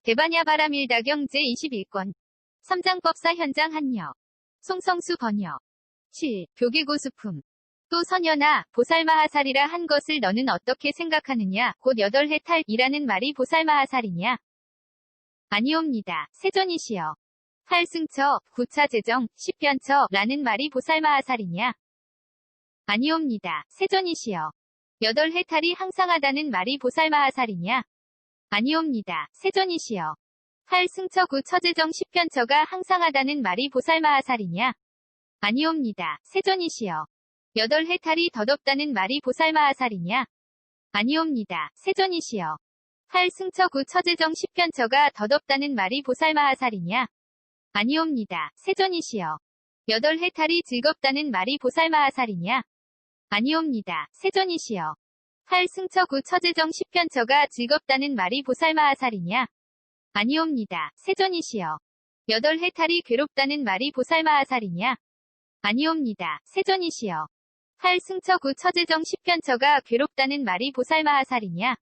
대반야 바람일다경 제21권. 삼장법사 현장 한여. 송성수 번역. 7. 교기고수품. 또 선연아, 보살마하살이라 한 것을 너는 어떻게 생각하느냐? 곧 8해탈이라는 말이 보살마하살이냐? 아니옵니다. 세존이시여. 팔승처, 구차제정, 십변처라는 말이 보살마하살이냐? 아니옵니다. 세존이시여. 8해탈이 항상하다는 말이 보살마하살이냐? 아니옵니다. 세존이시여. 팔승처 구처제정 십변처가 항상하다는 말이 보살마하살이냐? 아니옵니다. 세존이시여. 8해탈이 덧없다는 말이 보살마하살이냐? 아니옵니다. 세존이시여. 팔승처 구처제정 십변처가 덧없다는 말이 보살마하살이냐? 아니옵니다. 세존이시여. 8해탈이 즐겁다는 말이 보살마하살이냐? 아니옵니다. 세존이시여. 팔승처 구처제정 십변처가 즐겁다는 말이 보살마하살이냐? 아니옵니다. 세존이시여. 8해탈이 괴롭다는 말이 보살마하살이냐? 아니옵니다. 세존이시여. 팔승처 구처제정 십변처가 괴롭다는 말이 보살마하살이냐?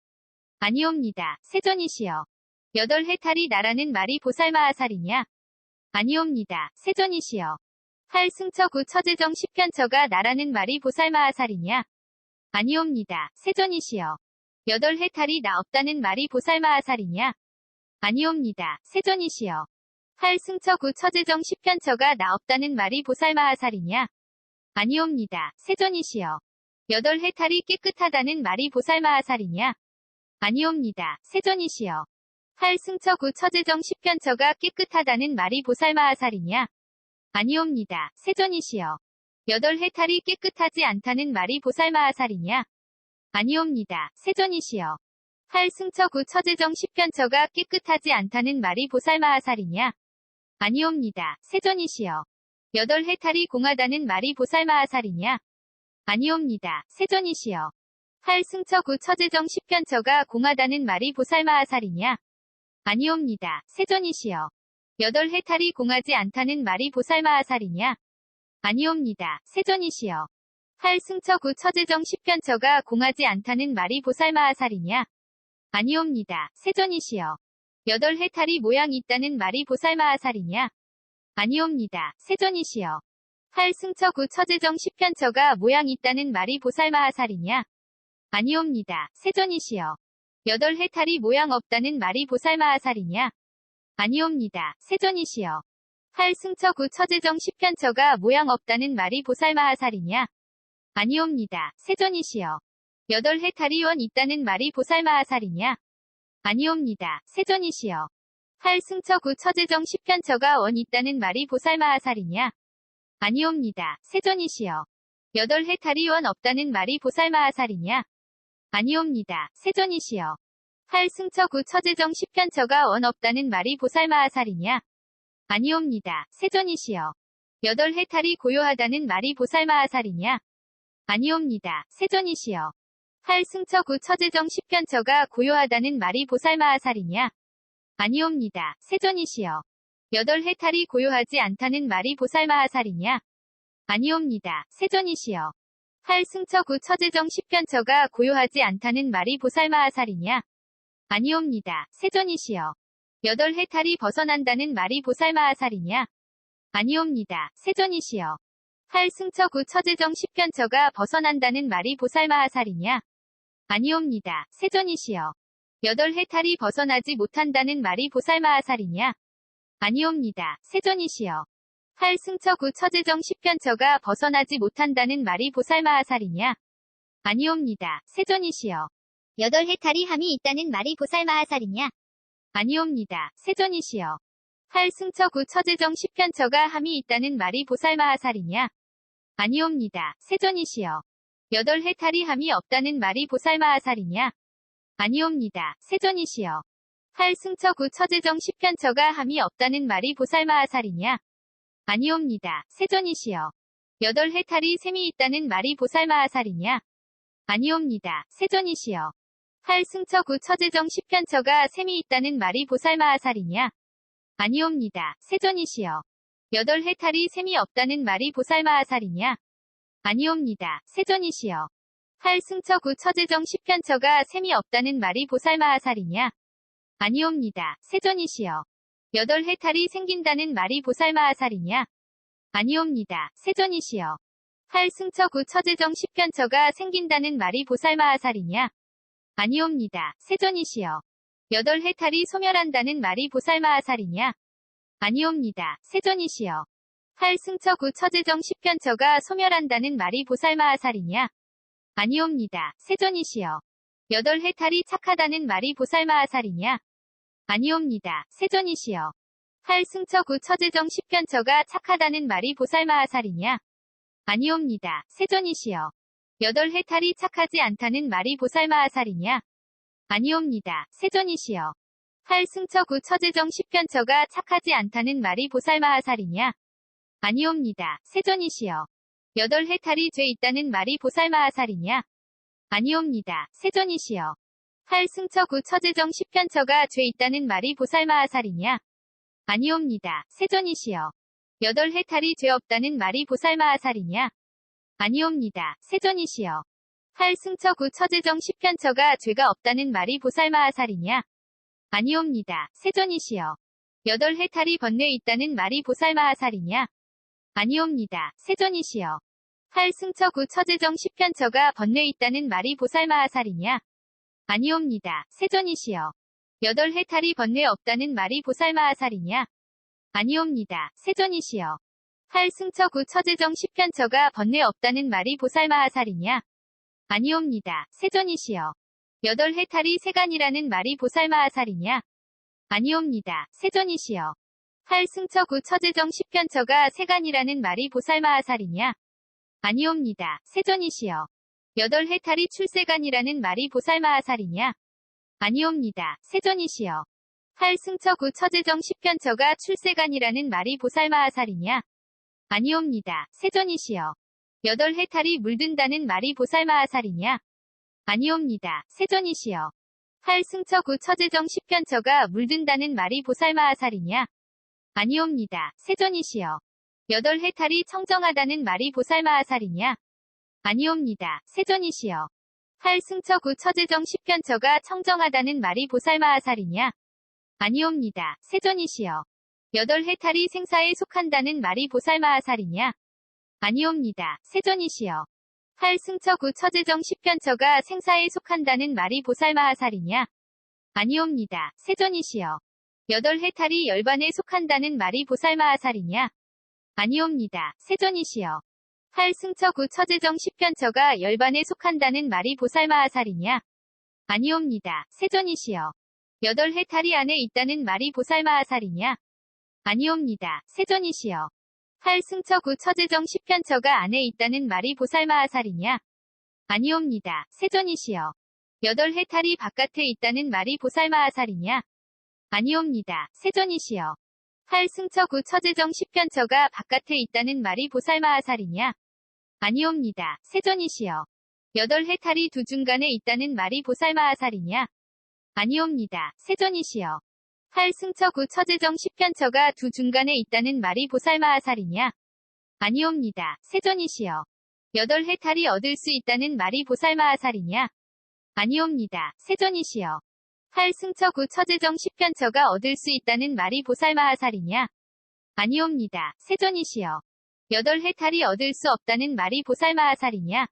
아니옵니다. 세존이시여. 8해탈이 나라는 말이 보살마하살이냐? 아니옵니다. 세존이시여. 팔승처 구처제정 십변처가 나라는 말이 보살마하살이냐? 아니옵니다. 세존이시여. 8해탈이 나 없다는 말이 보살마하살이냐? 아니옵니다. 세존이시여. 팔승처 구처제정 십변처가 나 없다는 말이 보살마하살이냐? 아니옵니다. 세존이시여. 8해탈이 깨끗하다는 말이 보살마하살이냐? 아니옵니다. 세존이시여. 팔승처 구처제정 십변처가 깨끗하다는 말이 보살마하살이냐? 아니옵니다. 세존이시여. 8해탈이 깨끗하지 않다는 말이 보살마하살이냐? 아니옵니다. 세존이시여. 팔승처 구처제정 십변처가 깨끗하지 않다는 말이 보살마하살이냐? 아니옵니다. 세존이시여. 8해탈이 공하다는 말이 보살마하살이냐? 아니옵니다. 세존이시여. 팔승처 구처제정 십변처가 공하다는 말이 보살마하살이냐? 아니옵니다. 세존이시여. 8해탈이 공하지 않다는 말이 보살마하살이냐? 아니옵니다. 세존이시여. 팔승처 구처제정 십변처가 공하지 않다는 말이 보살마하살이냐? 아니옵니다. 세존이시여. 8해탈이 모양 있다는 말이 보살마하살이냐? 아니옵니다. 세존이시여. 팔승처 구처제정 십변처가 모양 있다는 말이 보살마하살이냐? 아니옵니다. 세존이시여. 8해탈이 모양 없다는 말이 보살마하살이냐? 아니옵니다. 세존이시여. 팔승처 구처제정 십변처가 모양 없다는 말이 보살마하살이냐? 아니옵니다. 세존이시여. 8해탈이 원 있다는 말이 보살마하살이냐? 아니옵니다. 세존이시여. 팔승처 구처제정 십변처가 원 있다는 말이 보살마하살이냐? 아니옵니다. 세존이시여. 8해탈이 원 없다는 말이 보살마하살이냐? 아니옵니다. 세존이시여. 팔승처 구처제정 십변처가 원 없다는 말이 보살마하살이냐? 아니옵니다. 세존이시여. 8해탈이 고요하다는 말이 보살마하살이냐? 아니옵니다. 세존이시여. 팔승처 구처제정 십변처가 고요하다는 말이 보살마하살이냐? 아니옵니다. 세존이시여. 8해탈이 고요하지 않다는 말이 보살마하살이냐? 아니옵니다. 세존이시여. 팔승처 구처제정 십변처가 고요하지 않다는 말이 보살마하살이냐? 아니옵니다. 세존이시여. 8해탈이 벗어난다는 말이 보살마하살이냐? 아니옵니다. 세존이시여. 팔승처 구처제정 십변처가 벗어난다는 말이 보살마하살이냐? 아니옵니다. 세존이시여. 8해탈이 벗어나지 못한다는 말이 보살마하살이냐? 아니옵니다. 세존이시여. 팔승처 구처제정 십변처가 벗어나지 못한다는 말이 보살마하살이냐? 아니옵니다. 세존이시여. 8해탈이 함이 있다는 말이 보살마하살이냐? 아니옵니다. 세존이시여. 팔승처 구처제정 십변처가 함이 있다는 말이 보살마하살이냐? 아니옵니다. 세존이시여. 8해탈이 함이 없다는 말이 보살마하살이냐? 아니옵니다. 세존이시여. 팔승처 구처제정 십변처가 함이 없다는 말이 보살마하살이냐? 아니옵니다. 세존이시여. 8해탈이 셈이 있다는 말이 보살마하살이냐? 아니옵니다. 세존이시여. 팔승처 구처제정 십변처가 셈이 있다는 말이 보살마하살이냐? 아니옵니다. 세존이시여. 8해탈이 셈이 없다는 말이 보살마하살이냐? 아니옵니다. 세존이시여. 팔승처 구처제정 십변처가 셈이 없다는 말이 보살마하살이냐? 아니옵니다. 세존이시여. 8해탈이 생긴다는 말이 보살마하살이냐? 아니옵니다. 세존이시여. 팔승처구 처제정 10편처가 생긴다는 말이 보살마하살이냐? 아니옵니다. 세존이시여. 8해탈이 소멸한다는 말이 보살마하살이냐? 아니옵니다. 세존이시여. 팔승처구 처제정 10편처가 소멸한다는 말이 보살마하살이냐? 아니옵니다. 세존이시여. 8해탈이 착하다는 말이 보살마하살이냐? 아니옵니다. 세존이시여. 팔승처구 처제정 10편처가 착하다는 말이 보살마하살이냐? 아니옵니다. 세존이시여. 8해탈이 착하지 않다는 말이 보살마하살이냐? 아니옵니다. 세존이시여. 팔승처구 처제정 10편처가 착하지 않다는 말이 보살마하살이냐? 아니옵니다. 세존이시여. 8해탈이 죄 있다는 말이 보살마하살이냐? 아니옵니다. 세존이시여. 팔승처구 처제정 10편처가 죄 있다는 말이 보살마하살이냐? 아니옵니다. 세존이시여. 8해탈이 죄 없다는 말이 보살마하살이냐? 아니옵니다. 세존이시여. 팔승처구 처제정 10편처가 죄가 없다는 말이 보살마하살이냐? 아니옵니다. 세존이시여. 8해탈이 번뇌 있다는 말이 보살마하살이냐? 아니옵니다. 세존이시여. 팔승처구 처제정 10편처가 번뇌 있다는 말이 보살마하살이냐? 아니옵니다. 세존이시여. 8해탈이 번뇌 없다는 말이 보살마하살이냐? 아니옵니다. 세존이시여. 팔승처구 처제정 10편처가 번뇌 없다는 말이 보살마하살이냐? 아니옵니다. 세존이시여. 8해탈이 세간이라는 말이 보살마하살이냐? 아니옵니다. 세존이시여. 팔승처구 처제정 10편처가 세간이라는 말이 보살마하살이냐? 아니옵니다. 세존이시여. 8해탈이 출세간이라는 말이 보살마하살이냐? 아니옵니다. 세존이시여. 팔승처구 처제정 10편처가 출세간이라는 말이 보살마하살이냐? 아니옵니다. 세존이시여. 8해탈이 물든다는 말이 보살마하살이냐? 아니옵니다. 세존이시여. 팔승처구 처제정 10편처가 물든다는 말이 보살마하살이냐? 아니옵니다. 세존이시여. 8해탈이 청정하다는 말이 보살마하살이냐? 아니옵니다. 세존이시여. 팔승처구 처제정 10편처가 청정하다는 말이 보살마하살이냐? 아니옵니다. 세존이시여. 8해탈이 생사에 속한다는 말이 보살마하살이냐? 아니옵니다. 세존이시여. 팔승처구 처제정 10편처가 생사에 속한다는 말이 보살마하살이냐? 아니옵니다. 세존이시여. 8해탈이 열반에 속한다는 말이 보살마하살이냐? 아니옵니다. 세존이시여. 팔승처구 처제정 10편처가 열반에 속한다는 말이 보살마하살이냐? 아니옵니다. 세존이시여. 8해탈이 안에 있다는 말이 보살마하살이냐? 아니옵니다. 세존이시여. 팔승처구 처제정 10편처가 안에 있다는 말이 보살마하살이냐? 아니옵니다. 세존이시여. 8해탈이 바깥에 있다는 말이 보살마하살이냐? 아니옵니다. 세존이시여. 팔승처구 처제정 10편처가 바깥에 있다는 말이 보살마하살이냐? 아니옵니다. 세존이시여. 8해탈이 두 중간에 있다는 말이 보살마하살이냐? 아니옵니다. 세존이시여. 팔승처구 처제정 10편처가 두 중간에 있다는 말이 보살마하살이냐? 아니옵니다. 세존이시여. 8해탈이 얻을 수 있다는 말이 보살마하살이냐? 아니옵니다. 세존이시여. 팔승처구 처제정 10편처가 얻을 수 있다는 말이 보살마하살이냐? 아니옵니다. 세존이시여. 8해탈이 얻을 수 없다는 말이 보살마하살이냐?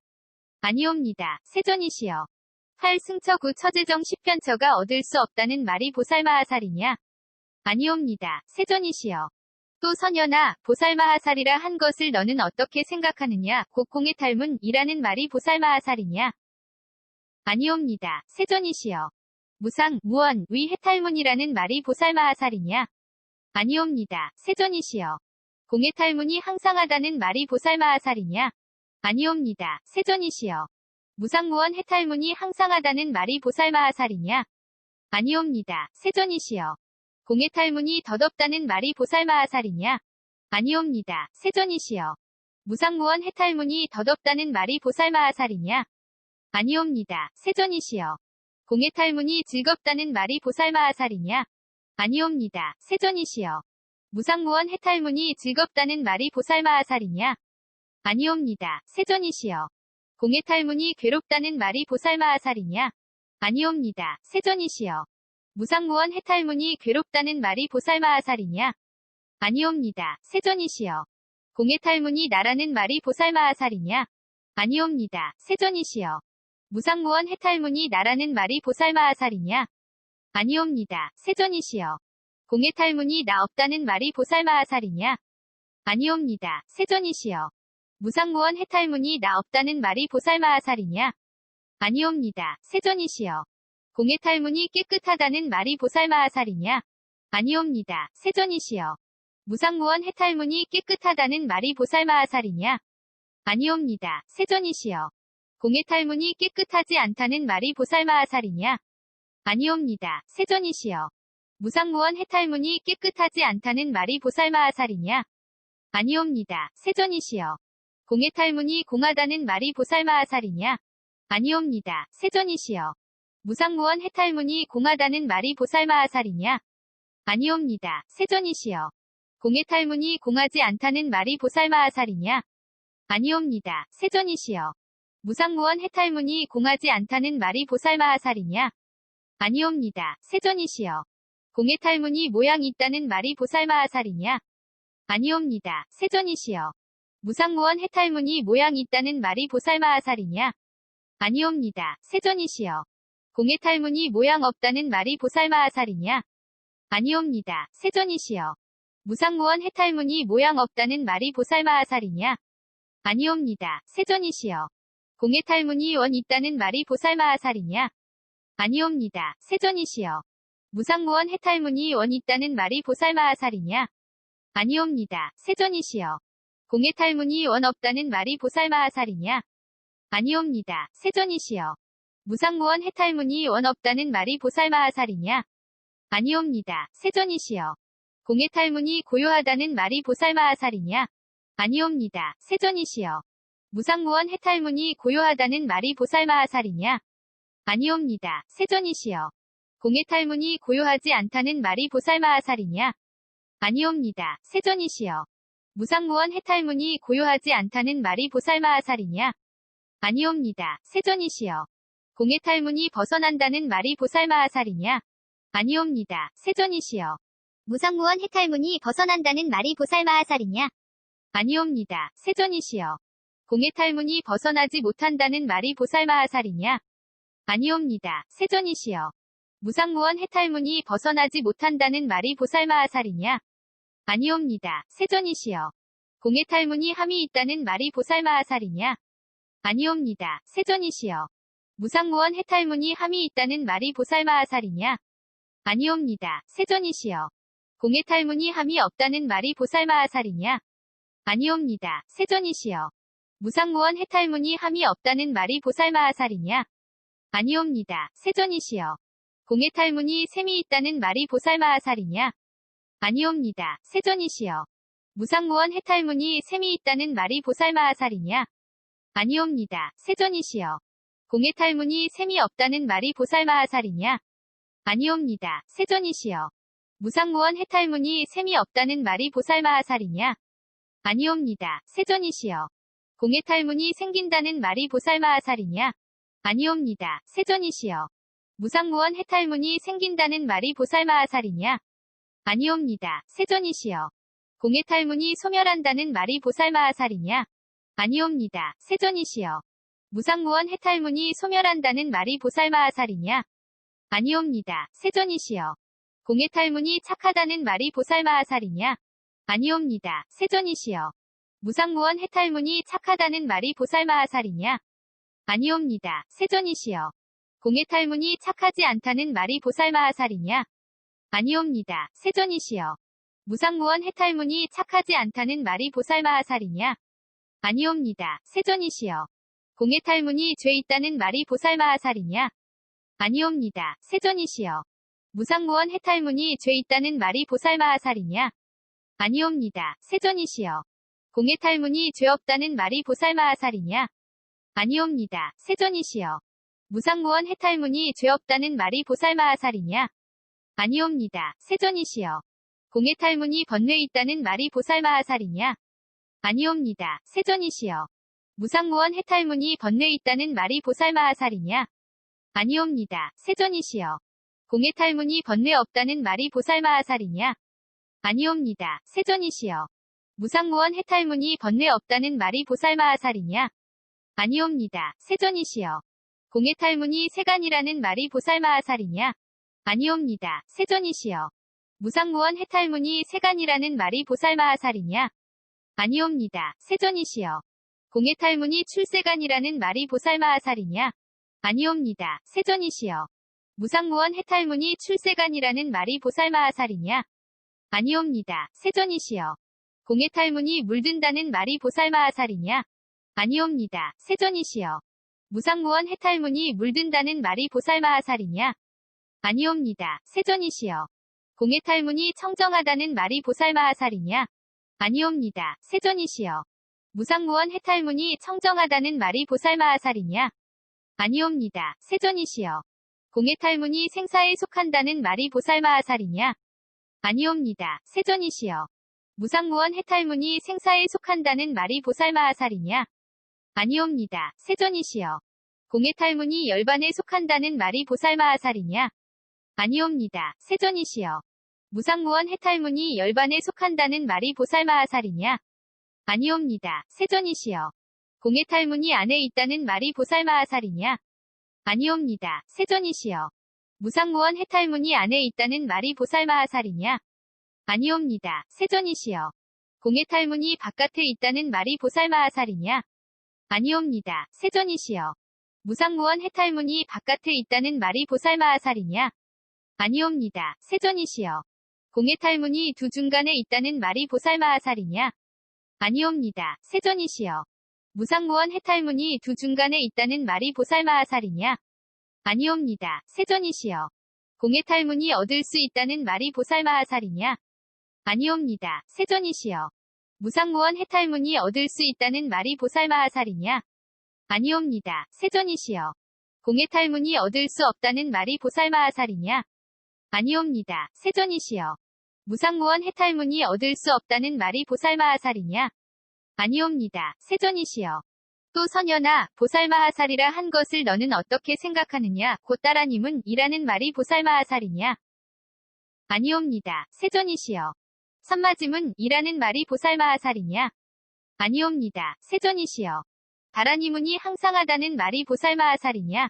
아니옵니다. 세존이시여. 팔승처구 처제정 10편처가 얻을 수 없다는 말이 보살마하살이냐? 아니옵니다. 세존이시여. 또 선현아, 보살마하살이라 한 것을 너는 어떻게 생각하느냐? 곡공의 탈문이라는 말이 보살마하살이냐? 아니옵니다. 세존이시여. 무상, 무원, 위 해탈문이라는 말이 보살마하살이냐? 아니옵니다. 세존이시여. 공의 탈문이 항상하다는 말이 보살마하살이냐? 아니옵니다. 세존이시여. 무상무원 해탈문이 항상하다는 말이 보살마하살이냐? 아니옵니다. 세존이시여. 공의 탈문이 덧없다는 말이 보살마하살이냐? 아니옵니다. 세존이시여. 무상무원 해탈문이 덧없다는 말이 보살마하살이냐? 아니옵니다. 세존이시여. 공의 탈문이 즐겁다는 말이 보살마하살이냐? 아니옵니다. 세존이시여. 무상무원 해탈문이 즐겁다는 말이 보살마하살이냐? 아니옵니다. 세존이시여. 공의 탈문이 괴롭다는 말이 보살마하살이냐? 아니옵니다. 세존이시여. 무상무원 해탈문이 괴롭다는 말이 보살마하살이냐? 아니옵니다. 세존이시여. 공해탈문이 나라는 말이 보살마하살이냐? 아니옵니다. 세존이시여. 무상무원 해탈문이 나라는 말이 보살마하살이냐? 아니옵니다. 세존이시여. 공해탈문이 나 없다는 말이 보살마하살이냐? 아니옵니다. 세존이시여. 무상무원 해탈문이 나 없다는 말이 보살마하살이냐? 아니옵니다. 세존이시여. 공해탈문이 깨끗하다는 말이 보살마하살이냐? 아니옵니다. 세존이시여. 무상무원 해탈문이 깨끗하다는 말이 보살마하살이냐? 아니옵니다. 세존이시여. 공해탈문이 깨끗하지 않다는 말이 보살마하살이냐? 아니옵니다. 세존이시여. 무상무원 해탈문이 깨끗하지 않다는 말이 보살마하살이냐? 아니옵니다. 세존이시여. 공해탈문이 공하다는 말이 보살마하살이냐? 아니옵니다. 세존이시여. 무상무원 해탈문이 공하다는 말이 보살마하살이냐? 아니옵니다. 세존이시여. 공해탈문이 공하지 않다는 말이 보살마하살이냐? 아니옵니다. 세존이시여. 무상무원 해탈문이 공하지 않다는 말이 보살마하살이냐? 아니옵니다. 세존이시여. 공해탈문이 모양 있다는 말이 보살마하살이냐? 아니옵니다. 세존이시여. 무상무원 해탈문이 모양 있다는 말이 보살마하살이냐? 아니옵니다. 세존이시여. 공해탈문이 모양 없다는 말이 보살마하살이냐? 아니옵니다. 세존이시여. 무상무원 해탈문이 모양 없다는 말이 보살마하살이냐? 아니옵니다. 세존이시여. 공해탈문이 원 있다는 말이 보살마하살이냐? 아니옵니다. 세존이시여. 무상무원 해탈문이 원 있다는 말이 보살마하살이냐? 아니옵니다. 세존이시여. 공해탈문이 원 없다는 말이 보살마하살이냐? 아니옵니다. 세존이시여. 무상무원 해탈문이 원 없다는 말이 보살마하살이냐? 아니옵니다. 세존이시여. 공해탈문이 고요하다는 말이 보살마하살이냐? 아니옵니다. 세존이시여. 무상무원 해탈문이 고요하다는 말이 보살마하살이냐? 아니옵니다. 세존이시여. 공해탈문이 고요하지 않다는 말이 보살마하살이냐? 아니옵니다. 세존이시여. 무상무원 해탈문이 고요하지 않다는 말이 보살마하살이냐? 아니옵니다. 세존이시여. 공해탈문이 벗어난다는 말이 보살마하살이냐? 아니옵니다. 세존이시여. 무상무원 해탈문이 벗어난다는 말이 보살마하살이냐? 아니옵니다. 세존이시여. 공해탈문이 벗어나지 못한다는 말이 보살마하살이냐? 아니옵니다. 세존이시여. 무상무원 해탈문이 벗어나지 못한다는 말이 보살마하살이냐? 아니옵니다. 세존이시여. 공해탈문이 함이 있다는 말이 보살마하살이냐? 아니옵니다. 세존이시여. 무상무원 해탈문이 함이 있다는 말이 보살마하살이냐? 아니옵니다. 세존이시여. 공해탈문이 함이 없다는 말이 보살마하살이냐? 아니옵니다. 세존이시여. 무상무원 해탈문이 함이 없다는 말이 보살마하살이냐? 아니옵니다. 세존이시여. 공해탈문이 셈이 있다는 말이 보살마하살이냐? 아니옵니다. 세존이시여. 무상무원 해탈문이 셈이 있다는 말이 보살마하살이냐? 아니옵니다. 세존이시여. 공해탈문이 셈이 없다는 말이 보살마하살이냐? 아니옵니다. 세존이시여. 무상무원 해탈문이 셈이 없다는 말이 보살마하살이냐? 아니옵니다. 세존이시여. 공해탈문이 생긴다는 말이 보살마하살이냐? 아니옵니다. 세존이시여. 무상무원 해탈문이 생긴다는 말이 보살마하살이냐? 아니옵니다. 세존이시여. 공해탈문이 소멸한다는 말이 보살마하살이냐? 아니옵니다. 세존이시여. 무상무원 해탈문이 소멸한다는 말이 보살마하살이냐? 아니옵니다. 세존이시여. 공해탈문이 착하다는 말이 보살마하살이냐? 아니옵니다. 세존이시여. 무상무원 해탈문이 착하다는 말이 보살마하살이냐? 아니옵니다. 세존이시여. 공해탈문이 착하지 않다는 말이 보살마하살이냐? 아니옵니다. 세존이시여. 무상무원 해탈문이 착하지 않다는 말이 보살마하살이냐? 아니옵니다. 세존이시여. 공해탈문이 죄 있다는 말이 보살마하살이냐? 아니옵니다. 세존이시여. 무상무원 해탈문이 죄 있다는 말이 보살마하살이냐? 아니옵니다. 세존이시여. 공해탈문이 죄 없다는 말이 보살마하살이냐? 아니옵니다. 세존이시여. 무상무원 해탈문이 죄 없다는 말이 보살마하살이냐? 아니옵니다. 세존이시여. 공해탈문이 번뇌 있다는 말이 보살마하살이냐? 아니옵니다. 세존이시여. 무상무원 해탈문이 번뇌 있다는 말이 보살마하살이냐? 아니옵니다. 세존이시여. 공해 탈문이 번뇌 없다는 말이 보살마하살이냐? 아니옵니다. 세존이시여. 무상무원 해탈문이 번뇌 없다는 말이 보살마하살이냐? 아니옵니다. 세존이시여. 공해 탈문이 세간이라는 말이 보살마하살이냐? 아니옵니다. 세존이시여. 무상무원 해탈문이 세간이라는 말이 보살마하살이냐? 아니옵니다. 세존이시여. 공해 탈문이 출세간이라는 말이 보살마하살이냐? 아니옵니다. 세존이시여. 무상무원 해탈문이 출세간이라는 말이 보살마하살이냐? 아니옵니다. 세존이시여. 공해 탈문이 물든다는 말이 보살마하살이냐? 아니옵니다. 세존이시여. 무상무원 해탈문이 물든다는 말이 보살마하살이냐? 아니옵니다. 세존이시여. 공해 탈문이 청정하다는 말이 보살마하살이냐? 아니옵니다. 세존이시여. 무상무원 해탈문이 청정하다는 말이 보살마하살이냐? 아니옵니다. 세존이시여. 공해 탈문이 생사에 속한다는 말이 보살마하살이냐? 아니옵니다. 세존이시여. 무상무원 해탈문이 생사에 속한다는 말이 보살마하살이냐? 아니옵니다. 세존이시여. 공해 탈문이 열반에 속한다는 말이 보살마하살이냐? 아니옵니다. 세존이시여. 무상무원 해탈문이 열반에 속한다는 말이 보살마하살이냐? 아니옵니다. 세존이시여. 공해 탈문이 안에 있다는 말이 보살마하살이냐? 아니옵니다. 세존이시여. 무상무원 해탈문이 안에 있다는 말이 보살마하살이냐? 아니옵니다. 세존이시여. 공해 탈문이 바깥에 있다는 말이 보살마하살이냐? 아니옵니다. 세존이시여. 무상무원 해탈문이 바깥에 있다는 말이 보살마하살이냐? 아니옵니다. 세존이시여. 공해 탈문이 두 중간에 있다는 말이 보살마하살이냐? 아니옵니다. 세존이시여. 무상무원 해탈문이 두 중간에 있다는 말이 보살마하살이냐? 아니옵니다. 세존이시여. 공해 탈문이 얻을 수 있다는 말이 보살마하살이냐? 아니옵니다. 세존이시여. 무상무원 해탈문이 얻을 수 있다는 말이 보살마하살이냐? 아니옵니다. 세존이시여. 공해 탈문이 얻을 수 없다는 말이 보살마하살이냐? 아니옵니다. 세존이시여. 무상무원 해탈문이 얻을 수 없다는 말이 보살마하살이냐? 아니옵니다. 세존이시여. 또 선현아, 보살마하살이라 한 것을 너는 어떻게 생각하느냐? 곧 따라님은 이라는 말이 보살마하살이냐? 아니옵니다. 세존이시여. 선마짐은 이라는 말이 보살마하살이냐? 아니옵니다. 세존이시여. 다라니문이 항상하다는 말이 보살마하살이냐?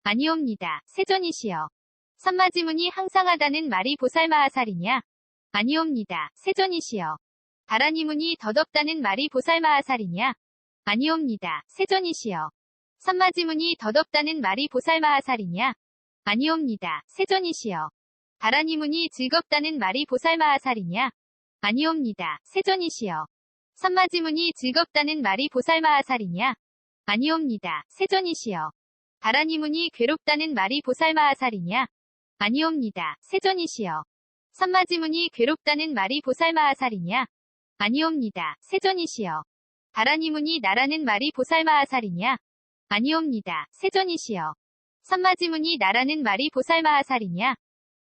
아니옵니다. 세존이시여. 선마지문이 항상하다는 말이 보살마하살이냐? 아니옵니다. 세존이시여. 다라니문이 덧없다는 말이 보살마하살이냐? 아니옵니다. 세존이시여. 선마지문이 덧없다는 말이 보살마하살이냐? 아니옵니다. 세존이시여. 다라니문이 즐겁다는 말이 보살마하살이냐? 아니옵니다. 세존이시여. 선마지문이 즐겁다는 말이 보살마하살이냐? 아니옵니다. 세존이시여. 다라니문이 괴롭다는 말이 보살마하살이냐? 아니옵니다. 세존이시여. 선마지문이 괴롭다는 말이 보살마하살이냐? 아니옵니다. 세존이시여. 다라니문이 나라는 말이 보살마하살이냐? 아니옵니다. 세존이시여. 선마지문이 나라는 말이 보살마하살이냐?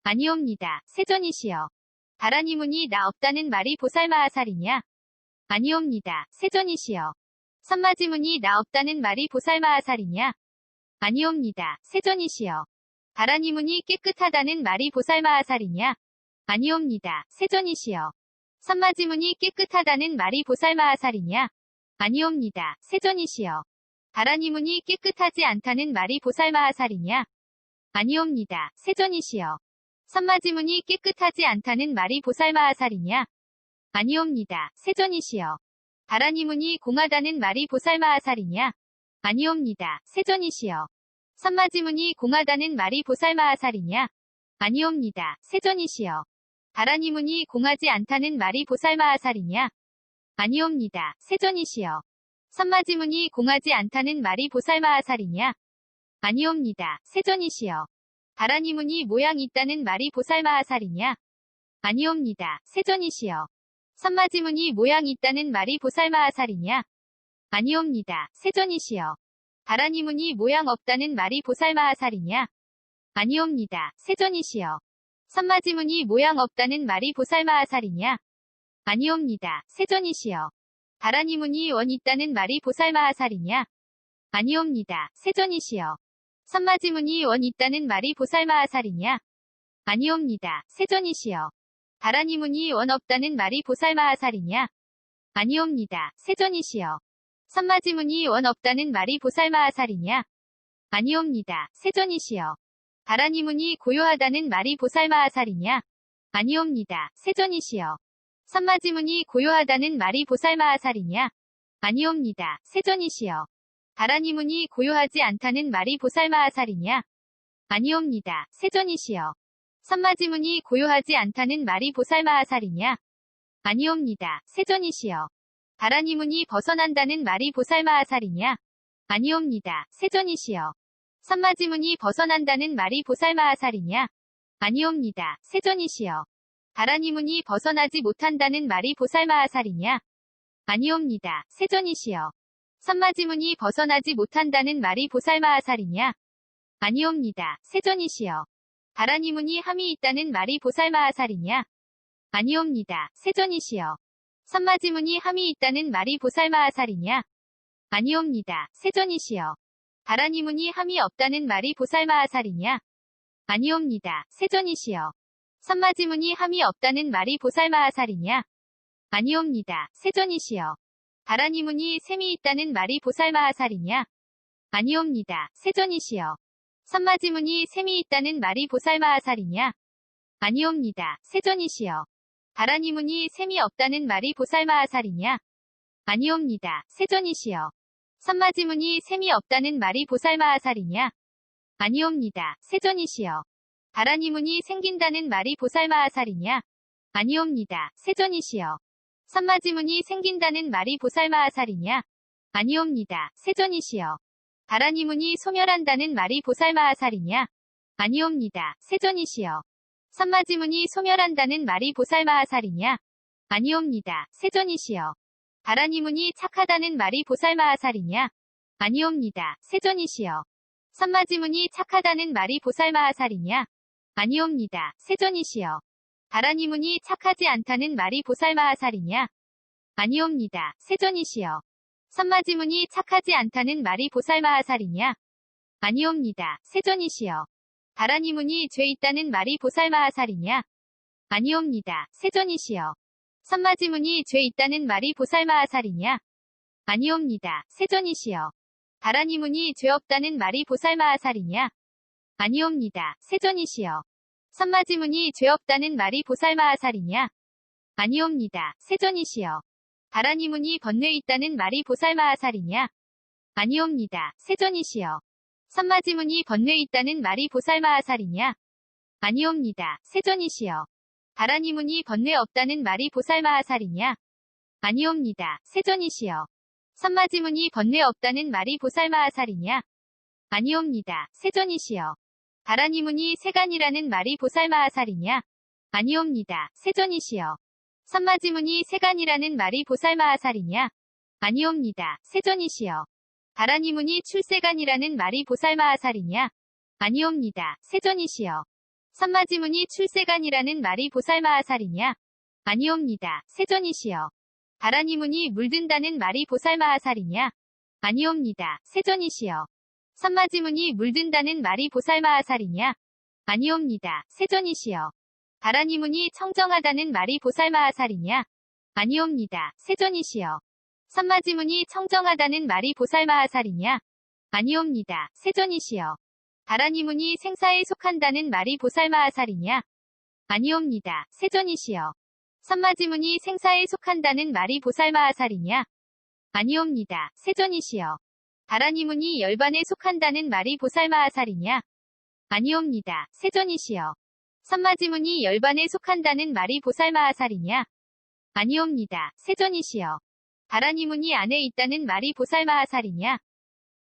아니옵니다. 세존이시여. 다라니문이 나 없다는 말이 보살마하살이냐? 아니옵니다. 세존이시여. 선마지문이 나 없다는 말이 보살마하살이냐? 아니옵니다. 세존이시여. 다라니문이 깨끗하다는 말이 보살마하살이냐? 아니옵니다. 세존이시여. 선마지문이 깨끗하다는 말이 보살마하살이냐? 아니옵니다. 세존이시여. 다라니문이 깨끗하지 않다는 말이 보살마하살이냐? 아니옵니다. 세존이시여. 선마지문이 깨끗하지 않다는 말이 보살마하살이냐? 아니옵니다. 세존이시여. 다라니문이 공하다는 말이 보살마하살이냐? 아니옵니다. 세존이시여. 선마지문이 공하다는 말이 보살마하살이냐? 아니옵니다. 세존이시여. 다라니문이 공하지 않다는 말이 보살마하살이냐? 아니옵니다. 세존이시여. 선마지문이 공하지 않다는 말이 보살마하살이냐? 아니옵니다. 세존이시여. 다라니문이 모양 있다는 말이 보살마하살이냐? 아니옵니다. 세존이시여. 선마지문이 모양 있다는 말이 보살마하살이냐? 아니옵니다. 세존이시여. 다라니문이 모양 없다는 말이 보살마하살이냐? 아니옵니다. 세존이시여. 선마지문이 모양 없다는 말이 보살마하살이냐? 아니옵니다. 세존이시여. 다라니문이 원 있다는 말이 보살마하살이냐? 아니옵니다. 세존이시여. 선마지문이 원 있다는 말이 보살마하살이냐? 아니옵니다. 세존이시여. 다라니문이 원 없다는 말이 보살마하살이냐? 아니옵니다. 세존이시여. 선마지문이 원 없다는 말이 보살마하살이냐? 아니옵니다. 세존이시여. 다라니문이 고요하다는 말이 보살마하살이냐? 아니옵니다. 세존이시여. 선마지문이 고요하다는 말이 보살마하살이냐? 아니옵니다. 세존이시여. 다라니문이 고요하지 않다는 말이 보살마하살이냐? 아니옵니다. 세존이시여. 선마지문이 고요하지 않다는 말이 보살마하살이냐? 아니옵니다. 세존이시여. 다라니문이 벗어난다는 말이 보살마하살이냐? 아니옵니다. 세존이시여. 선마지문이 벗어난다는 말이 보살마하살이냐? 아니옵니다. 세존이시여. 다라니문이 벗어나지 못한다는 말이 보살마하살이냐? 아니옵니다. 세존이시여. 선마지문이 벗어나지 못한다는 말이 보살마하살이냐? 아니옵니다. 세존이시여. 다라니문이 함이 있다는 말이 보살마하살이냐? 아니옵니다. 세존이시여. 선마지문이 함이 있다는 말이 보살마하살이냐? 아니옵니다. 세존이시여. 다라니문이 함이 없다는 말이 보살마하살이냐? 아니옵니다. 세존이시여. 선마지문이 함이 없다는 말이 보살마하살이냐? 아니옵니다. 세존이시여. 다라니문이 셈이 있다는 말이 보살마하살이냐? 아니옵니다. 세존이시여. 선마지문이 셈이 있다는 말이 보살마하살이냐? 아니옵니다. 세존이시여. 다라니문이 셈이 없다는 말이 보살마하살이냐? 아니옵니다. 세존이시여. 선마지문이 셈이 없다는 말이 보살마하살이냐? 아니옵니다. 세존이시여. 다라니문이 생긴다는 말이 보살마하살이냐? 아니옵니다. 세존이시여. 선마지문이 생긴다는 말이 보살마하살이냐? 아니옵니다. 세존이시여. 다라니문이 소멸한다는 말이 보살마하살이냐? 아니옵니다. 세존이시여. 선마지문이 소멸한다는 말이 보살마하살이냐? 아니옵니다. 세존이시여. 다라니문이 착하다는 말이 보살마하살이냐? 아니옵니다. 세존이시여. 선마지문이 착하다는 말이 보살마하살이냐? 아니옵니다. 세존이시여. 다라니문이 착하지 않다는 말이 보살마하살이냐? 아니옵니다. 세존이시여. 선마지문이 착하지 않다는 말이 보살마하살이냐? 아니옵니다. 세존이시여. 다라니문이 죄 있다는 말이 보살마하살이냐? 아니옵니다. 세존이시여. 선마지문이 죄 있다는 말이 보살마하살이냐? 아니옵니다. 세존이시여. 다라니문이 죄 없다는 말이 보살마하살이냐? 아니옵니다. 세존이시여. 선마지문이 죄 없다는 말이 보살마하살이냐? 아니옵니다. 세존이시여. 다라니문이 번뇌 있다는 말이 보살마하살이냐? 아니옵니다. 세존이시여. 선마지문이 번뇌 있다는 말이 보살마하살이냐? 아니옵니다. 세존이시여. 다라니문이 번뇌 없다는 말이 보살마하살이냐? 아니옵니다. 세존이시여. 선마지문이 번뇌 없다는 말이 보살마하살이냐? 아니옵니다. 세존이시여. 다라니문이 세간이라는 말이 보살마하살이냐? 아니옵니다. 세존이시여. 선마지문이 세간이라는 말이 보살마하살이냐? 아니옵니다. 세존이시여. 다라니문이 출세간이라는 말이 보살마하살이냐? 아니옵니다. 세존이시여. 선마지문이 출세간이라는 말이 보살마하살이냐? 아니옵니다. 세존이시여. 다라니문이 물든다는 말이 보살마하살이냐? 아니옵니다. 세존이시여. 선마지문이 물든다는 말이 보살마하살이냐? 아니옵니다. 세존이시여. 다라니문이 청정하다는 말이 보살마하살이냐? 아니옵니다. 세존이시여. 선마지문이 청정하다는 말이 보살마하살이냐? 아니옵니다. 세존이시여. 다라니문이 생사에 속한다는 말이 보살마하살이냐? 아니옵니다. 세존이시여. 선마지문이 생사에 속한다는 말이 보살마하살이냐? 아니옵니다. 세존이시여. 다라니문이 열반에 속한다는 말이 보살마하살이냐? 아니옵니다. 세존이시여. 선마지문이 열반에 속한다는 말이 보살마하살이냐? 아니옵니다. 세존이시여. 다라니문이 안에 있다는 말이 보살마하살이냐?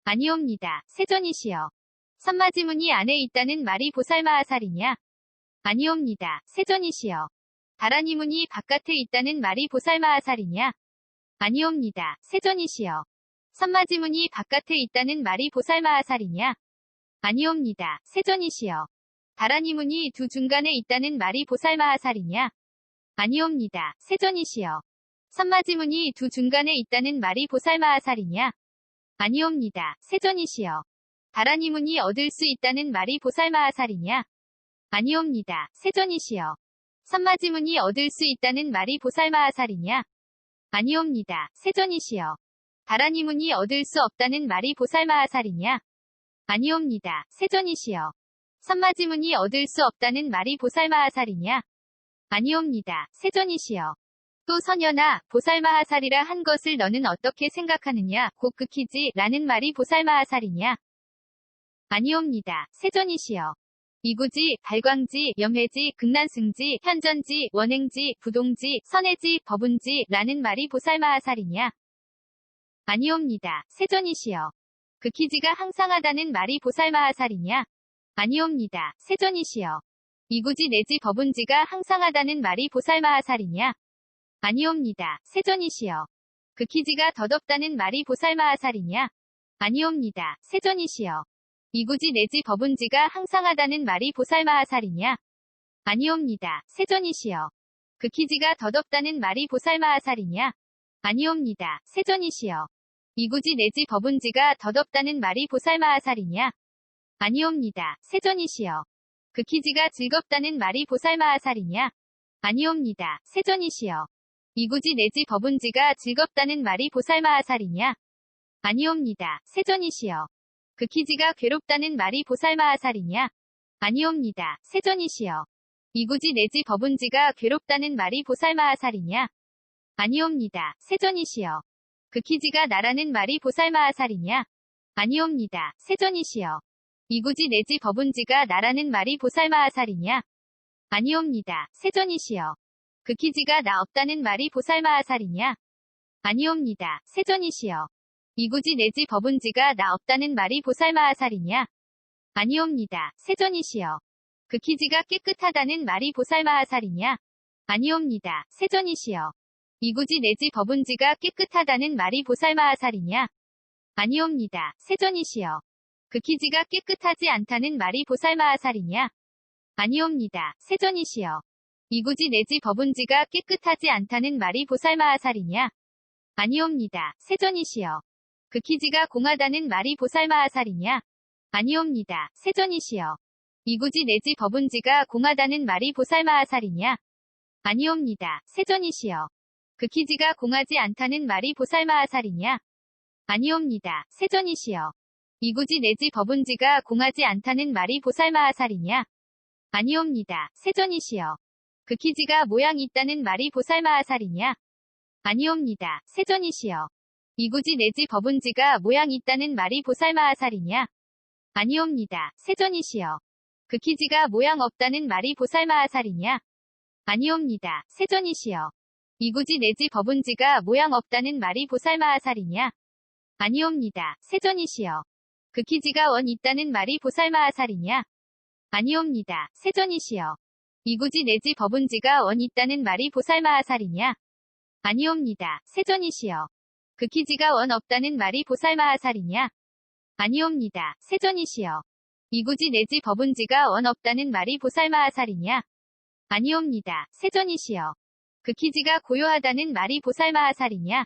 아니옵니다. 세존이시여. 선마지문이 안에 있다는 말이 보살마하살이냐? 아니옵니다. 세존이시여. 다라니문이 바깥에 있다는 말이 보살마하살이냐? 아니옵니다. 세존이시여. 선마지문이 바깥에 있다는 말이 보살마하살이냐? 아니옵니다. 세존이시여. 다라니문이 두 중간에 있다는 말이 보살마하살이냐? 아니옵니다. 세존이시여. 선마지문이 두 중간에 있다는 말이 보살마하살이냐? 아니옵니다. 세존이시여. 다라니문이 얻을 수 있다는 말이 보살마하살이냐? 아니옵니다. 세존이시여. 선마지문이 얻을 수 있다는 말이 보살마하살이냐? 아니옵니다. 세존이시여. 다라니문이 얻을 수 없다는 말이 보살마하살이냐? 아니옵니다. 세존이시여. 선마지문이 얻을 수 없다는 말이 보살마하살이냐? 아니옵니다. 세존이시여. 또 선녀나 보살마하살이라 한 것을 너는 어떻게 생각하느냐? 곧 극히지 라는 말이 보살마하살이냐? 아니옵니다. 세존이시여. 이구지, 발광지, 염해지, 극난승지, 현전지, 원행지, 부동지, 선해지, 법운지 라는 말이 보살마하살이냐? 아니옵니다. 세존이시여. 극히지가 항상하다는 말이 보살마하살이냐? 아니옵니다. 세존이시여. 이구지 내지 법운지가 항상하다는 말이 보살마하살이냐? 아니옵니다. 세존이시여. 극히지가 덧없다는 말이 보살마하살이냐? 아니옵니다. 세존이시여. 이구지 내지 법운지가 항상하다는 말이 보살마하살이냐? 아니옵니다. 세존이시여. 극히지가 덧없다는 말이 보살마하살이냐? 아니옵니다. 세존이시여. 이구지 내지 법운지가 덧없다는 말이 보살마하살이냐? 아니옵니다. 세존이시여. 극히지가 즐겁다는 말이 보살마하살이냐? 아니옵니다. 세존이시여. 이구지 내지 법운지가 즐겁다는 말이 보살마하살이냐? 아니옵니다. 세존이시여. 극히지가 괴롭다는 말이 보살마하살이냐? 아니옵니다. 세존이시여. 이구지 내지 법운지가 괴롭다는 말이 보살마하살이냐? 아니옵니다. 세존이시여. 극히지가 나라는 말이 보살마하살이냐? 아니옵니다. 세존이시여. 이구지 내지 법운지가 나라는 말이 보살마하살이냐? 아니옵니다. 세존이시여. 극히지가 나 없다는 말이 보살마하살이냐? 아니옵니다. 세존이시여. 이구지 내지 법운지가 나 없다는 말이 보살마하살이냐? 아니옵니다. 세존이시여. 극히지가 깨끗하다는 말이 보살마하살이냐? 아니옵니다. 세존이시여. 이구지 내지 법운지가 깨끗하다는 말이 보살마하살이냐? 아니옵니다. 세존이시여. 극히지가 깨끗하지 않다는 말이 보살마하살이냐? 아니옵니다. 세존이시여. 이구지 내지 법운지가 깨끗하지 않다는 말이 보살마하살이냐? 아니옵니다. 세존이시여. 극히지가 공하다는 말이 보살마하살이냐? 아니옵니다. 세존이시여. 이구지 내지 법운지가 공하다는 말이 보살마하살이냐? 아니옵니다. 세존이시여. 극히지가 공하지 않다는 말이 보살마하살이냐? 아니옵니다. 세존이시여. 이구지 내지 법운지가 공하지 않다는 말이 보살마하살이냐? 아니옵니다. 세존이시여. 극히지가 모양이 있다는 말이 보살마하살이냐? 아니옵니다. 세존이시여. 이구지 내지 법운지가 모양이 있다는 말이 보살마하살이냐? 아니옵니다. 세존이시여. 극히지가 모양 없다는 말이 보살마하살이냐? 아니옵니다. 세존이시여. 이구지 내지 법운지가 모양 없다는 말이 보살마하살이냐? 아니옵니다. 세존이시여. 극히지가 원 있다는 말이 보살마하살이냐? 아니옵니다. 세존이시여. 이구지 내지 법운지가 원 있다는 말이 보살마하살이냐? 아니옵니다. 세존이시여. 극히지가 원 없다는 말이 보살마하살이냐? 아니옵니다. 세존이시여. 이구지 내지 법운지가 원 없다는 말이 보살마하살이냐? 아니옵니다. 세존이시여. 극히지가 고요하다는 말이 보살마하살이냐?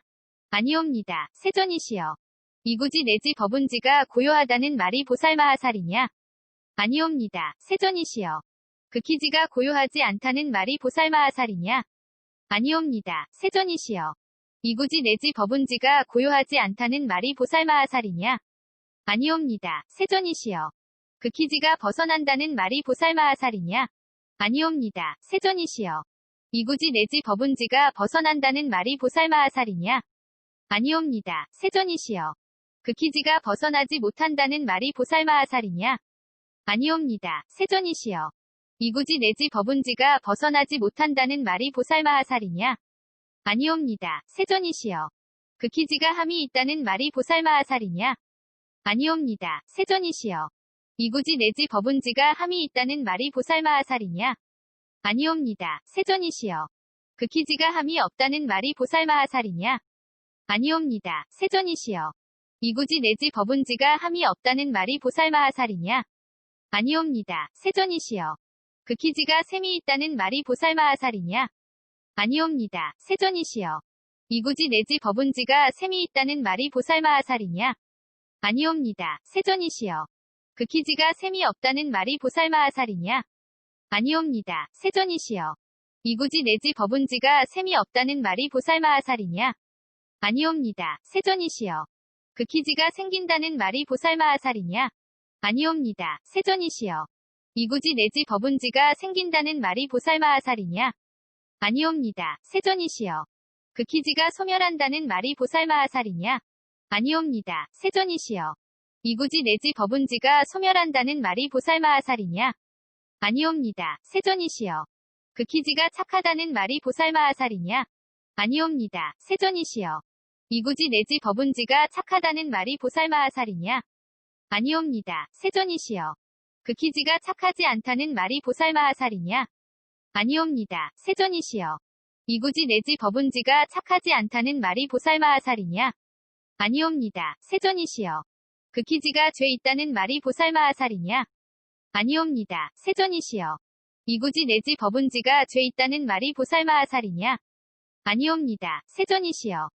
아니옵니다. 세존이시여. 이구지 내지 법운지가 고요하다는 말이 보살마하살이냐? 아니옵니다. 세존이시여. 극히지가 고요하지 않다는 말이 보살마하살이냐? 아니옵니다. 세존이시여. 이구지 내지 법운지가 고요하지 않다는 말이 보살마하살이냐? 아니옵니다. 세존이시여. 극히지가 벗어난다는 말이 보살마하살이냐? 아니옵니다. 세존이시여. 이구지 내지 법운지가 벗어난다는 말이 보살마하살이냐? 아니옵니다. 세존이시여. 극히지가 벗어나지 못한다는 말이 보살마하살이냐? 아니옵니다. 세존이시여. 이구지 내지 법운지가 벗어나지 못한다는 말이 보살마하살이냐? 아니옵니다. 세존이시여. 극히지가 함이 있다는 말이 보살마하살이냐? 아니옵니다. 세존이시여. 이구지 내지 법운지가 함이 있다는 말이 보살마하살이냐? 아니옵니다. 세존이시여. 극히지가 함이 없다는 말이 보살마하살이냐? 아니옵니다. 세존이시여. 이구지 내지 법운지가 함이 없다는 말이 보살마하살이냐? 아니옵니다. 세존이시여. 극히지가 셈이 있다는 말이 보살마하살이냐? 아니옵니다. 세존이시여. 이구지 내지 법운지가 셈이 있다는 말이 보살마하살이냐? 아니옵니다. 세존이시여. 극히지가 셈이 없다는 말이 보살마하살이냐? 아니옵니다. 세존이시여. 이구지 내지 법운지가 셈이 없다는 말이 보살마하살이냐? 아니옵니다. 세존이시여. 극희지가 생긴다는 말이 보살마하살이냐? 아니옵니다. 세존이시여. 이구지 내지 법운지가 생긴다는 말이 보살마하살이냐? 아니옵니다. 세존이시여. 극희지가 소멸한다는 말이 보살마하살이냐? 아니옵니다. 세존이시여. 이구지 내지 법운지가 소멸한다는 말이 보살마하살이냐? 아니옵니다. 세존이시여. 극희지가 착하다는 말이 보살마하살이냐? 아니옵니다. 세존이시여. 이구지 내지 법운지가 착하다는 말이 보살마하살이냐? 아니옵니다. 세존이시여. 극희지가 착하지 않다는 말이 보살마하살이냐? 아니옵니다. 세존이시여. 이구지 내지 법운지가 착하지 않다는 말이 보살마하살이냐? 아니옵니다. 세존이시여. 극희지가 죄 있다는 말이 보살마하살이냐? 아니옵니다. 세존이시여. 이구지 내지 법운지가 죄 있다는 말이 보살마하살이냐? 아니옵니다. 세존이시여.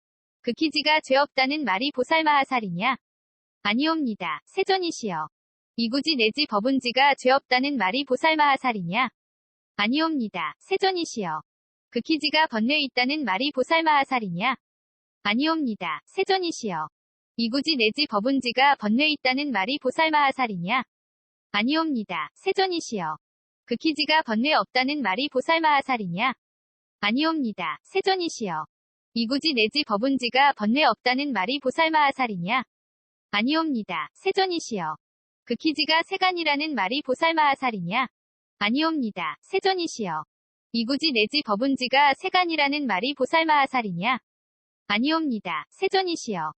극희지가 죄 없다는 말이 보살마하살이냐? 아니옵니다. 세존이시여. 이구지 내지 법운지가 죄 없다는 말이 보살마하살이냐? 아니옵니다. 세존이시여. 극희지가 번뇌 있다는 말이 보살마하살이냐? 아니옵니다. 세존이시여. 이구지 내지 법운지가 번뇌 있다는 말이 보살마하살이냐? 아니옵니다. 세존이시여. 극희지가 번뇌 없다는 말이 보살마하살이냐? 아니옵니다. 세존이시여. 이구지 내지 법운지가 번뇌 없다는 말이 보살마하살이냐? 아니옵니다. 세존이시여. 극희지가 세간이라는 말이 보살마하살이냐? 아니옵니다. 세존이시여. 이구지 내지 법운지가 세간이라는 말이 보살마하살이냐? 아니옵니다. 세존이시여.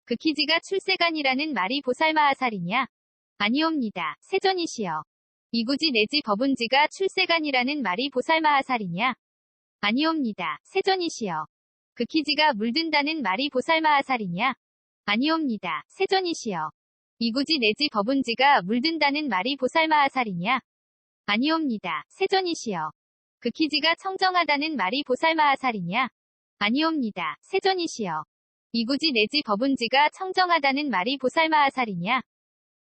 극희지가 출세간이라는 말이 보살마하살이냐? 아니옵니다. 세존이시여. 이구지 내지 법운지가 출세간이라는 말이 보살마하살이냐? 아니옵니다. 세존이시여. 극희지가 물든다는 말이 보살마하살이냐? 아니옵니다. 세존이시여. 이구지 내지 법운지가 물든다는 말이 보살마하살이냐? 아니옵니다. 세존이시여. 극희지가 청정하다는 말이 보살마하살이냐? 아니옵니다. 세존이시여. 이구지 내지 법운지가 청정하다는 말이 보살마하살이냐?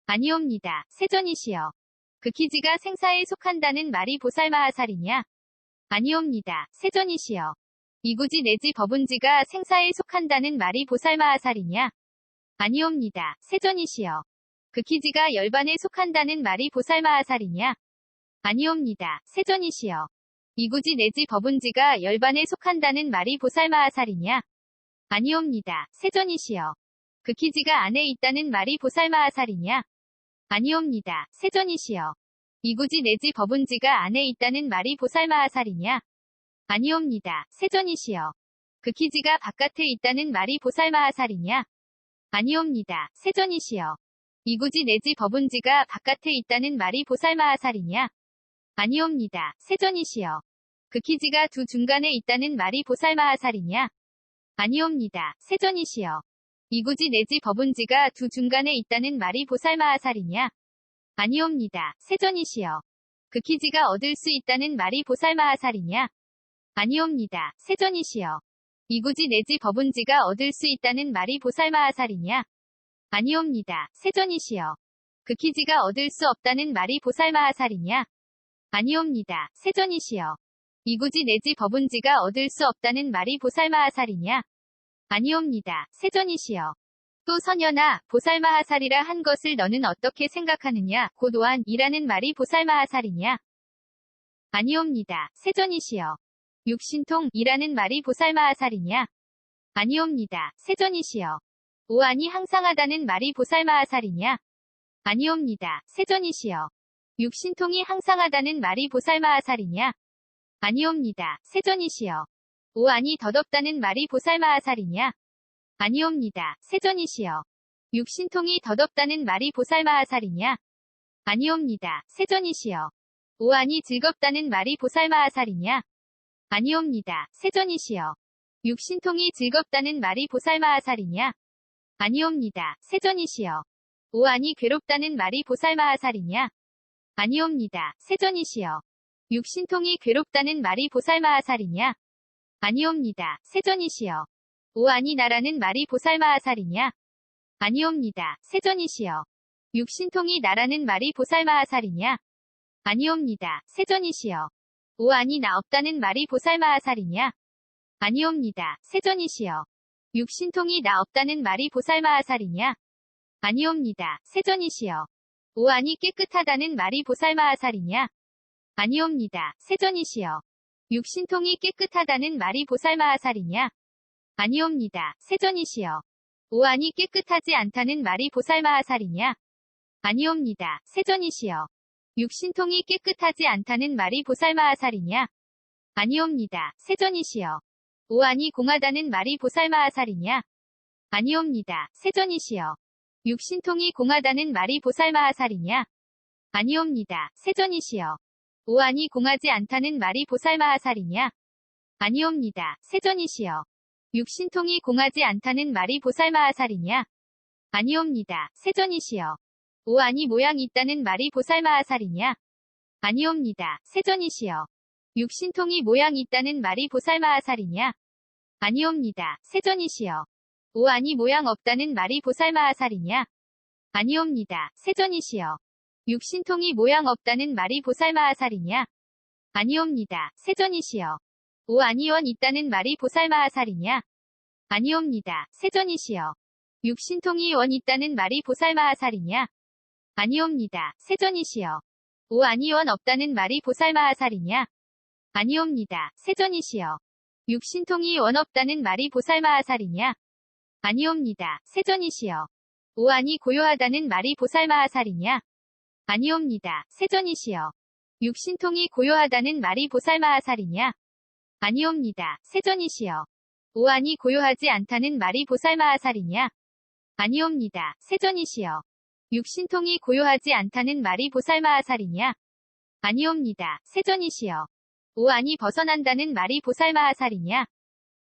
아니옵니다. 세존이시여. 극희지가 생사에 속한다는 말이 보살마하살이냐? 아니옵니다. 세존이시여. 이구지 내지 법운지가 생사에 속한다는 말이 보살마하살이냐? 아니옵니다. 세존이시여. 극희지가 열반에 속한다는 말이 보살마하살이냐? 아니옵니다. 세존이시여. 이구지 내지 법운지가 열반에 속한다는 말이 보살마하살이냐? 아니옵니다. 세존이시여. 극희지가 안에 있다는 말이 보살마하살이냐? 아니옵니다. 세존이시여. 이구지 내지 법운지가 안에 있다는 말이 보살마하살이냐? 아니옵니다. 세존이시여. 극희지가 바깥에 있다는 말이 보살마하살이냐? 아니옵니다. 세존이시여. 이구지 내지 법운지가 바깥에 있다는 말이 보살마하살이냐? 아니옵니다. 세존이시여. 극희지가 두 중간에 있다는 말이 보살마하살이냐? 아니옵니다. 세존이시여. 이구지 내지 법운지가 두 중간에 있다는 말이 보살마하살이냐? 아니옵니다. 세존이시여. 극희지가 얻을 수 있다는 말이 보살마하살이냐? 아니옵니다. 세존이시여. 이구지 내지 법운지가 얻을 수 있다는 말이 보살마하살이냐? 아니옵니다. 세존이시여. 극희지가 얻을 수 없다는 말이 보살마하살이냐? 아니옵니다. 세존이시여. 이구지 내지 법운지가 얻을 수 없다는 말이 보살마하살이냐? 아니옵니다. 세존이시여. 또 선현아, 보살마하살이라 한 것을 너는 어떻게 생각하느냐? 고도한 이라는 말이 보살마하살이냐? 아니옵니다. 세존이시여. 육신통이라는 말이 보살마하살이냐? 아니옵니다. 세존이시여. 오안이 항상하다는 말이 보살마하살이냐? 아니옵니다. 세존이시여. 육신통이 항상하다는 말이 보살마하살이냐? 아니옵니다. 세존이시여. 오안이 덧없다는 말이 보살마하살이냐? 아니옵니다. 세존이시여. 육신통이 덧없다는 말이 보살마하살이냐? 아니옵니다. 세존이시여. 오안이 즐겁다는 말이 보살마하살이냐? 아니옵니다. 세존이시여. 육신통이 즐겁다는 말이 보살마하살이냐? 아니옵니다. 세존이시여. 오안이 괴롭다는 말이 보살마하살이냐? 아니옵니다. 세존이시여. 육신통이 괴롭다는 말이 보살마하살이냐? 아니옵니다. 세존이시여. 오안이 나라는 말이 보살마하살이냐? 아니옵니다. 세존이시여. 육신통이 나라는 말이 보살마하살이냐? 아니옵니다. 세존이시여. 오안이 나 없다는 말이 보살마하살이냐? 아니옵니다. 세존이시여. 육신통이 나 없다는 말이 보살마하살이냐? 아니옵니다. 세존이시여. 오안이 깨끗하다는 말이 보살마하살이냐? 아니옵니다. 세존이시여. 육신통이 깨끗하다는 말이 보살마하살이냐? 아니옵니다. 세존이시여. 오안이 깨끗하지 않다는 말이 보살마하살이냐? 아니옵니다. 세존이시여. 육신통이 깨끗하지 않다는 말이 보살마하살이냐? 아니옵니다. 세존이시여. 오안이 공하다는 말이 보살마하살이냐? 아니옵니다. 세존이시여. 육신통이 공하다는 말이 보살마하살이냐? 아니옵니다. 세존이시여. 오안이 공하지 않다는 말이 보살마하살이냐? 아니옵니다. 세존이시여. 육신통이 공하지 않다는 말이 보살마하살이냐? 아니옵니다. 세존이시여. 오안이 모양이 있다는 말이 보살마하살이냐? 아니옵니다. 세존이시여. 육신통이 모양이 있다는 말이 보살마하살이냐? 아니옵니다. 세존이시여. 오안이 모양 없다는 말이 보살마하살이냐? 아니옵니다. 세존이시여. 육신통이 모양 없다는 말이 보살마하살이냐? 아니옵니다. 세존이시여. 오안이 원 있다는 말이 보살마하살이냐? 아니옵니다. 세존이시여. 육신통이 원 있다는 말이 보살마하살이냐? 아니옵니다. 세존이시여. 오안이 원 없다는 말이 보살마하살이냐? 아니옵니다. 세존이시여. 육신통이 원 없다는 말이 보살마하살이냐? 아니옵니다. 세존이시여. 오안이 고요하다는 말이 보살마하살이냐? 아니옵니다. 세존이시여. 육신통이 고요하다는 말이 보살마하살이냐? 아니옵니다. 세존이시여. 오안이 고요하지 않다는 말이 보살마하살이냐? 아니옵니다. 세존이시여. 육신통이 고요하지 않다는 말이 보살마하살이냐? 아니옵니다. 세존이시여. 오안이 벗어난다는 말이 보살마하살이냐?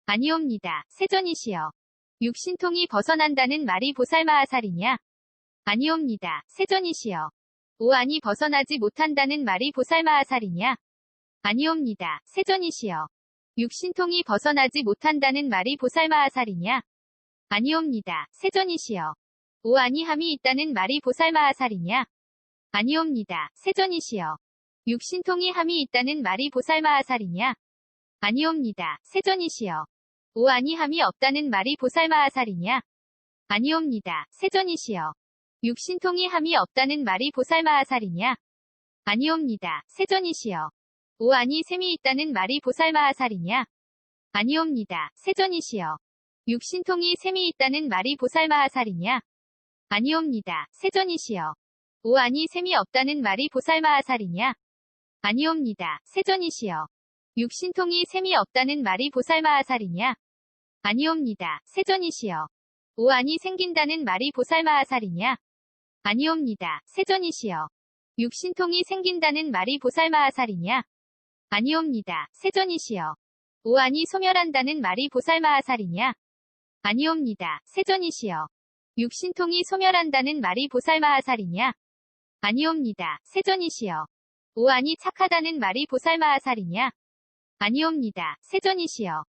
아니옵니다. 세존이시여. 육신통이 벗어난다는 말이 보살마하살이냐? 아니옵니다. 세존이시여. 오안이 벗어나지 못한다는 말이 보살마하살이냐? 아니옵니다. 세존이시여. 육신통이 벗어나지 못한다는 말이 보살마하살이냐? 아니옵니다. 세존이시여. 오안이 함이 있다는 말이 보살마하살이냐? 아니옵니다. 세존이시여. 육신통이 함이 있다는 말이 보살마하살이냐? 아니옵니다. 세존이시여. 오안이 함이 없다는 말이 보살마하살이냐? 아니옵니다. 세존이시여. 육신통이 함이 없다는 말이 보살마하살이냐? 아니옵니다. 세존이시여. 오안이 셈이 있다는 말이 보살마하살이냐? 아니옵니다. 세존이시여. 육신통이 셈이 있다는 말이 보살마하살이냐? 아니옵니다. 세존이시여. 오안이 셈이 없다는 말이 보살마하살이냐? 아니옵니다. 세존이시여. 육신통이 셈이 없다는 말이 보살마하살이냐? 아니옵니다. 세존이시여. 오안이 생긴다는 말이 보살마하살이냐? 아니옵니다. 세존이시여. 육신통이 생긴다는 말이 보살마하살이냐? 아니옵니다. 세존이시여. 오안이 소멸한다는 말이 보살마하살이냐? 아니옵니다. 세존이시여. 육신통이 소멸한다는 말이 보살마하살이냐? 아니옵니다. 세존이시여. 오안이 착하다는 말이 보살마하살이냐? 아니옵니다. 세존이시여.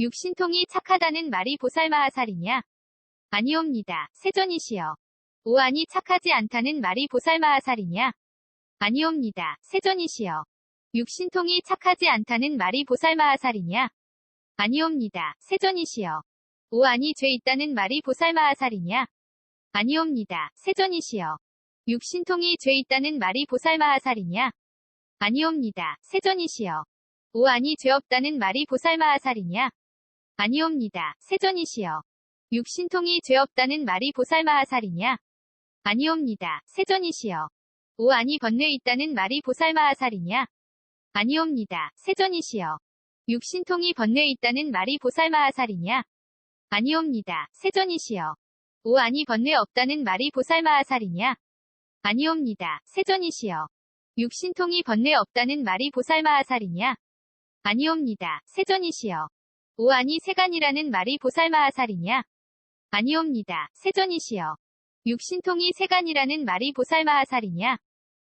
육신통이 착하다는 말이 보살마하살이냐? 아니옵니다. 세존이시여. 오안이 착하지 않다는 말이 보살마하살이냐? 아니옵니다. 세존이시여. 육신통이 착하지 않다는 말이 보살마하살이냐? 아니옵니다. 세존이시여. 오안이 죄 있다는 말이 보살마하살이냐? 아니옵니다. 세존이시여. 육신통이 죄 있다는 말이 보살마하살이냐? 아니옵니다. 세존이시여. 오안이 죄 없다는 말이 보살마하살이냐? 아니옵니다. 세존이시여. 육신통이 죄 없다는 말이 보살마하살이냐? 아니옵니다. 세존이시여. 오안이 번뇌 있다는 말이 보살마하살이냐? 아니옵니다. 세존이시여. 육신통이 번뇌 있다는 말이 보살마하살이냐? 아니옵니다. 세존이시여. 오안이 번뇌 없다는 말이 보살마하살이냐? 아니옵니다. 세존이시여. 육신통이 번뇌 없다는 말이 보살마하살이냐? 아니옵니다. 세존이시여. 오안이 세간이라는 말이 보살마하살이냐? 아니옵니다. 세존이시여. 육신통이 세간이라는 말이 보살마하살이냐?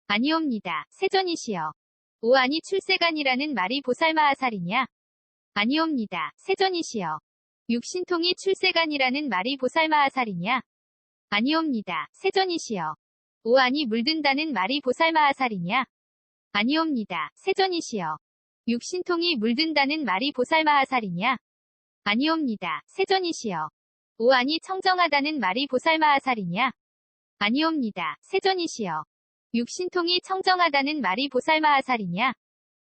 아니옵니다. 세존이시여. 오안이 출세간이라는 말이 보살마하살이냐? 아니옵니다. 세존이시여. 육신통이 출세간이라는 말이 보살마하살이냐? 아니옵니다. 세존이시여. 오안이 물든다는 말이 보살마하살이냐? 아니옵니다. 세존이시여. 육신통이 물든다는 말이 보살마하살이냐? 아니옵니다. 세존이시여. 오안이 청정하다는 말이 보살마하살이냐? 아니옵니다. 세존이시여. 육신통이 청정하다는 말이 보살마하살이냐?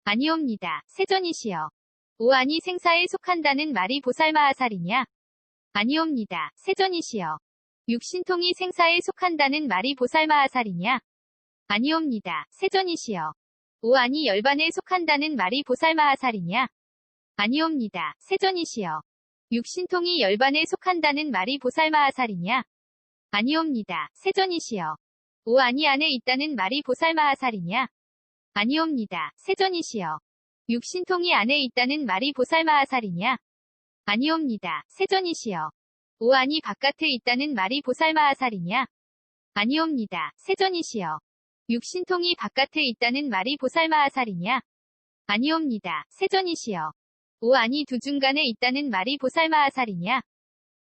아니옵니다. 세존이시여. 오안이 생사에 속한다는 말이 보살마하살이냐? 아니옵니다. 세존이시여. 육신통이 생사에 속한다는 말이 보살마하살이냐? 아니옵니다. 세존이시여. 오안이 열반에 속한다는 말이 보살마하살이냐? 아니옵니다. 세존이시여. 육신통이 열반에 속한다는 말이 보살마하살이냐? 아니옵니다. 세존이시여. 오안이 안에 있다는 말이 보살마하살이냐? 아니옵니다. 세존이시여. 육신통이 안에 있다는 말이 보살마하살이냐? 아니옵니다. 세존이시여. 오안이 바깥에 있다는 말이 보살마하살이냐? 아니옵니다. 세존이시여. 육신통이 바깥에 있다는 말이 보살마하살이냐? 아니옵니다. 세존이시여. 오안이 두 중간에 있다는 말이 보살마하살이냐?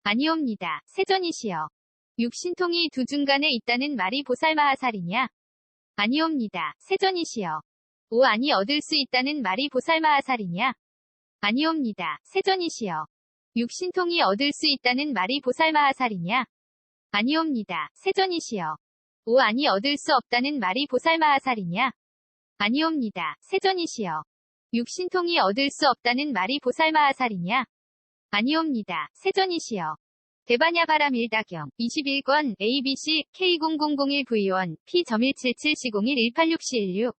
아니옵니다. 세존이시여. 육신통이 두 중간에 있다는 말이 보살마하살이냐? 아니옵니다. 세존이시여. 오안이 얻을 수 있다는 말이 보살마하살이냐? 아니옵니다. 세존이시여. 육신통이 얻을 수 있다는 말이 보살마하살이냐? 아니옵니다. 세존이시여. 오안이 얻을 수 없다는 말이 보살마하살이냐? 아니옵니다. 세존이시여. 육신통이 얻을 수 없다는 말이 보살마하살이냐? 아니옵니다. 세존이시여. 대바냐바람 1다경 21권 ABC K0001V1 P.177C01186416